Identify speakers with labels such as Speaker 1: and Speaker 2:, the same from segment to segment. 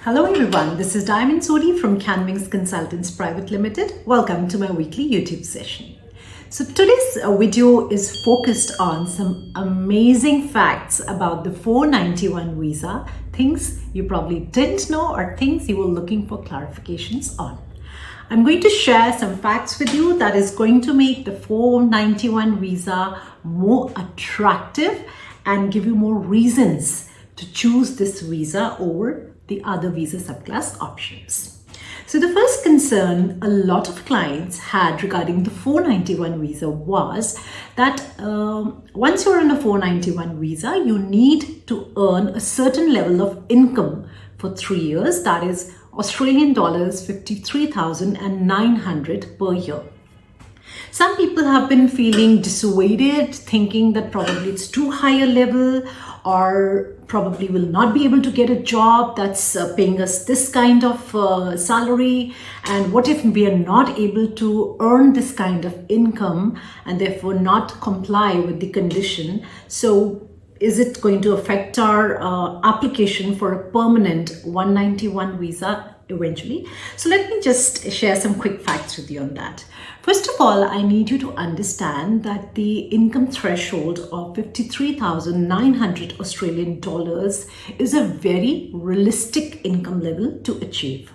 Speaker 1: Hello everyone, this is Sodhi from Caanwings Consultants Private Limited. Welcome to my weekly YouTube session. So today's video is focused on some amazing facts about the 491 visa, things you probably didn't know or things you were looking for clarifications on. I'm going to share some facts with you that is going to make the 491 visa more attractive and give you more reasons to choose this visa over the other visa subclass options. So the first concern a lot of clients had regarding the 491 visa was that once you're on a 491 visa, you need to earn a certain level of income for 3 years, that is Australian dollars 53,900 per year. Some people have been feeling dissuaded, thinking that probably it's too high a level or probably will not be able to get a job that's paying us this kind of salary, and what if we are not able to earn this kind of income and therefore not comply with the condition. So is it going to affect our application for a permanent 191 visa eventually? So let me just share some quick facts with you on that. First of all, I need you to understand that the income threshold of 53,900 Australian dollars is a very realistic income level to achieve.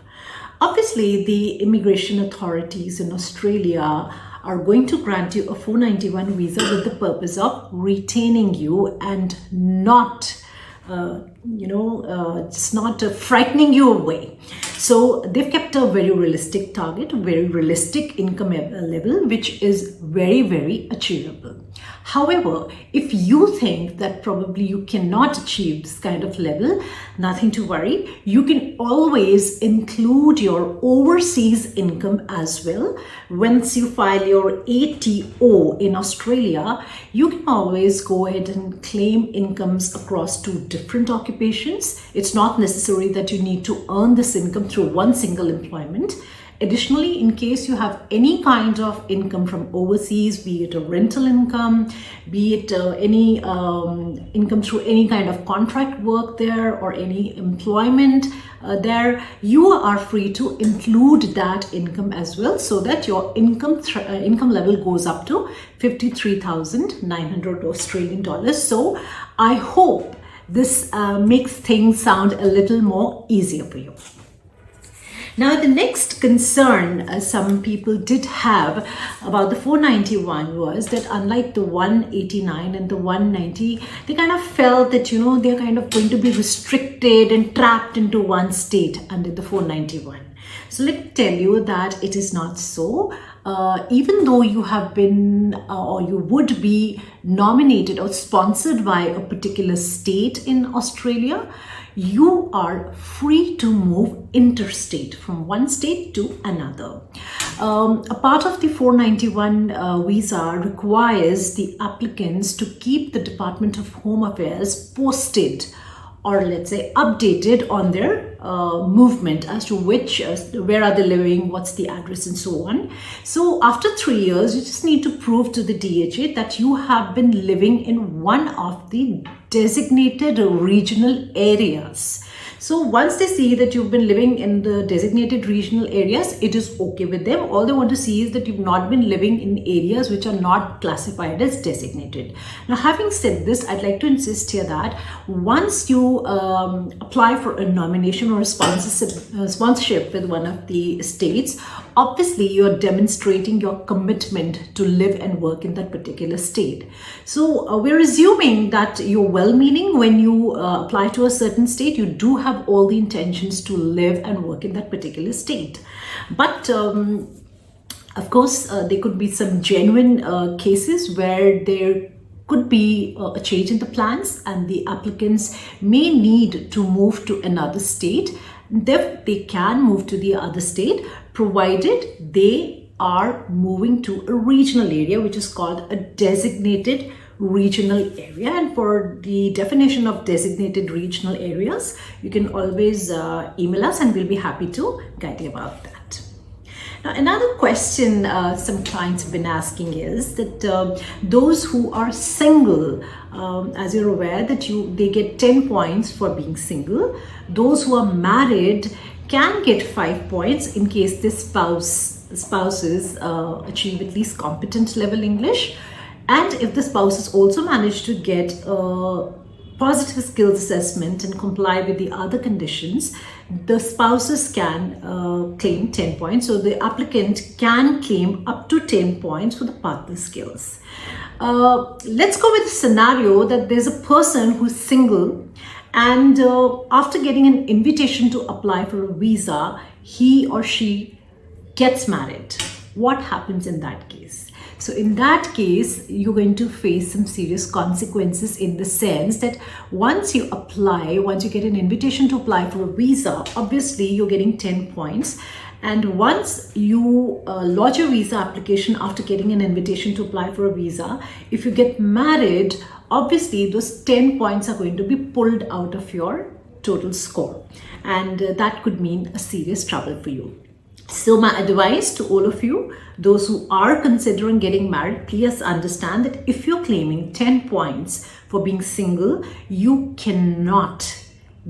Speaker 1: Obviously, the immigration authorities in Australia are going to grant you a 491 visa with the purpose of retaining you and not just not frightening you away. So they've kept a very realistic target, a very realistic income level, which is very, very achievable. However, if you think that probably you cannot achieve this kind of level, nothing to worry. You can always include your overseas income as well. Once you file your ATO in Australia, you can always go ahead and claim incomes across 2 different occupations. It's not necessary that you need to earn this income through one single employment. Additionally, in case you have any kind of income from overseas, be it a rental income, be it any income through any kind of contract work there or any employment there, you are free to include that income as well, so that your income level goes up to 53,900 Australian dollars. So I hope this makes things sound a little more easier for you. Now, the next concern some people did have about the 491 was that unlike the 189 and the 190, they kind of felt that, they're kind of going to be restricted and trapped into one state under the 491. So let me tell you that it is not so. Even though you have been or you would be nominated or sponsored by a particular state in Australia, you are free to move interstate from one state to another. A part of the 491 visa requires the applicants to keep the Department of Home Affairs posted, or let's say updated on their movement as to where are they living, what's the address and so on. So after 3 years, you just need to prove to the DHA that you have been living in one of the designated regional areas. So once they see that you've been living in the designated regional areas, it is okay with them. All they want to see is that you've not been living in areas which are not classified as designated. Now, having said this, I'd like to insist here that once you apply for a nomination or a sponsorship with one of the states, obviously you're demonstrating your commitment to live and work in that particular state. So we're assuming that you're well-meaning when you apply to a certain state. You do have all the intentions to live and work in that particular state. But of course, there could be some genuine cases where there could be a change in the plans and the applicants may need to move to another state. They can move to the other state provided they are moving to a regional area, which is called a designated regional area. And for the definition of designated regional areas, you can always email us and we'll be happy to guide you about that. Now, another question some clients have been asking is that those who are single, as you're aware that they get 10 points for being single. Those who are married can get 5 points in case their spouses achieve at least competent level English, and if the spouses also manage to get positive skills assessment and comply with the other conditions, the spouses can claim 10 points. So the applicant can claim up to 10 points for the partner skills. Let's go with the scenario that there's a person who's single, and after getting an invitation to apply for a visa, he or she gets married. What happens in that case? So in that case, you're going to face some serious consequences, in the sense that once you get an invitation to apply for a visa, obviously you're getting 10 points. And once you lodge a visa application after getting an invitation to apply for a visa, if you get married, obviously those 10 points are going to be pulled out of your total score. And that could mean a serious trouble for you. So my advice to all of you, those who are considering getting married, please understand that if you're claiming 10 points for being single, you cannot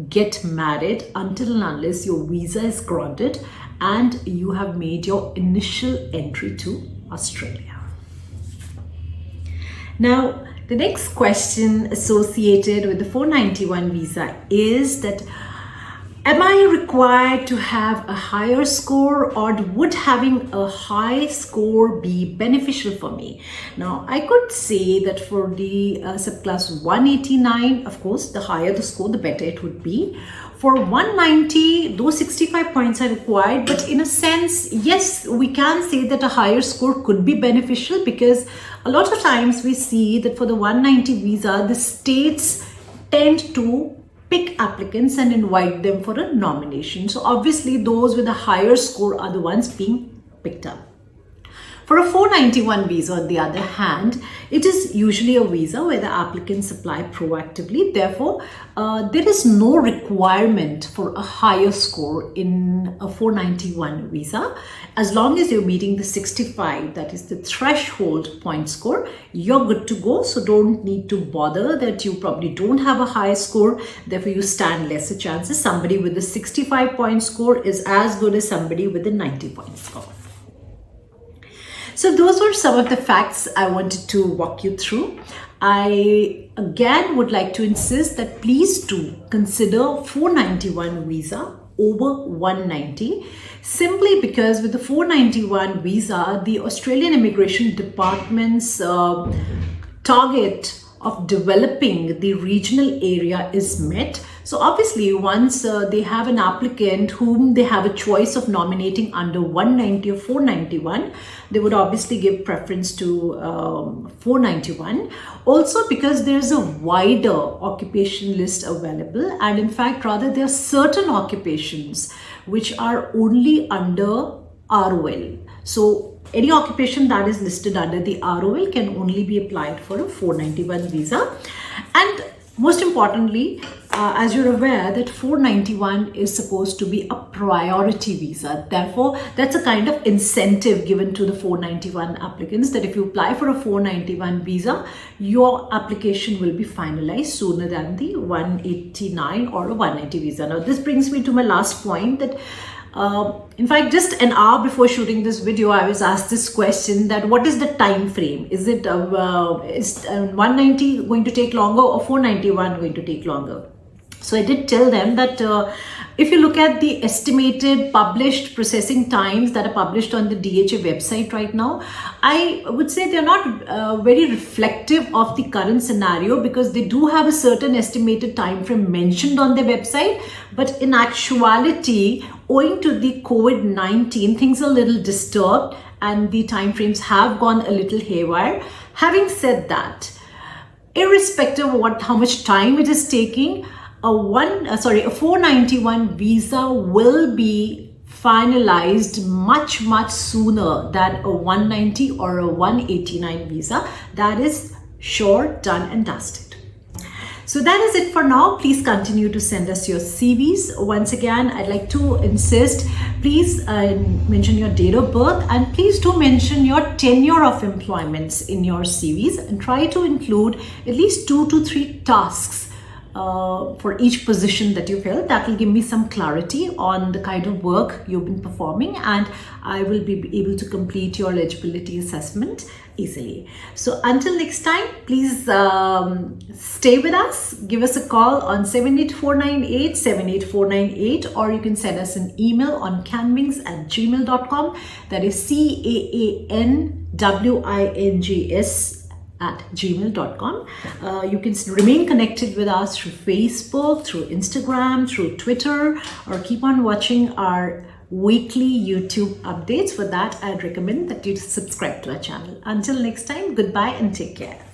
Speaker 1: get married until and unless your visa is granted and you have made your initial entry to Australia. Now, the next question associated with the 491 visa is that, am I required to have a higher score, or would having a high score be beneficial for me? Now, I could say that for the subclass 189, of course, the higher the score, the better it would be. For 190, those 65 points are required, but in a sense, yes, we can say that a higher score could be beneficial, because a lot of times we see that for the 190 visa, the states tend to pick applicants and invite them for a nomination. So obviously those with a higher score are the ones being picked up. For a 491 visa, on the other hand, it is usually a visa where the applicants apply proactively. Therefore, there is no requirement for a higher score in a 491 visa. As long as you're meeting the 65, that is the threshold point score, you're good to go. So don't need to bother that you probably don't have a high score, therefore you stand lesser chances. Somebody with a 65 point score is as good as somebody with a 90 point score. So those were some of the facts I wanted to walk you through. I again would like to insist that please do consider 491 visa over 190, simply because with the 491 visa, the Australian Immigration Department's target of developing the regional area is met. So obviously once they have an applicant whom they have a choice of nominating under 190 or 491, they would obviously give preference to 491. Also because there's a wider occupation list available, and in fact rather there are certain occupations which are only under ROL. So any occupation that is listed under the ROL can only be applied for a 491 visa. And most importantly, as you're aware that 491 is supposed to be a priority visa. Therefore, that's a kind of incentive given to the 491 applicants that if you apply for a 491 visa, your application will be finalized sooner than the 189 or a 190 visa. Now, this brings me to my last point that in fact, just an hour before shooting this video, I was asked this question that what is the time frame? Is it is 190 going to take longer or 491 going to take longer? So I did tell them that if you look at the estimated published processing times that are published on the DHA website right now, I would say they're not very reflective of the current scenario, because they do have a certain estimated time frame mentioned on their website. But in actuality, owing to the COVID-19, things are a little disturbed and the time frames have gone a little haywire. Having said that, irrespective of how much time it is taking, a 491 visa will be finalized much sooner than a 190 or a 189 visa. That is sure, done and dusted. So that is it for now. Please continue to send us your CVs. Once again, I'd like to insist, please mention your date of birth, and please do mention your tenure of employments in your CVs, and try to include at least 2 to 3 tasks for each position that you've held. That will give me some clarity on the kind of work you've been performing, and I will be able to complete your eligibility assessment easily. So until next time, please stay with us. Give us a call on 78498, or you can send us an email on caanwings@gmail.com. That is CAANWINGS@gmail.com. You can remain connected with us through Facebook, through Instagram, through Twitter, or keep on watching our weekly YouTube updates. For that, I'd recommend that you subscribe to our channel. Until next time, goodbye and take care.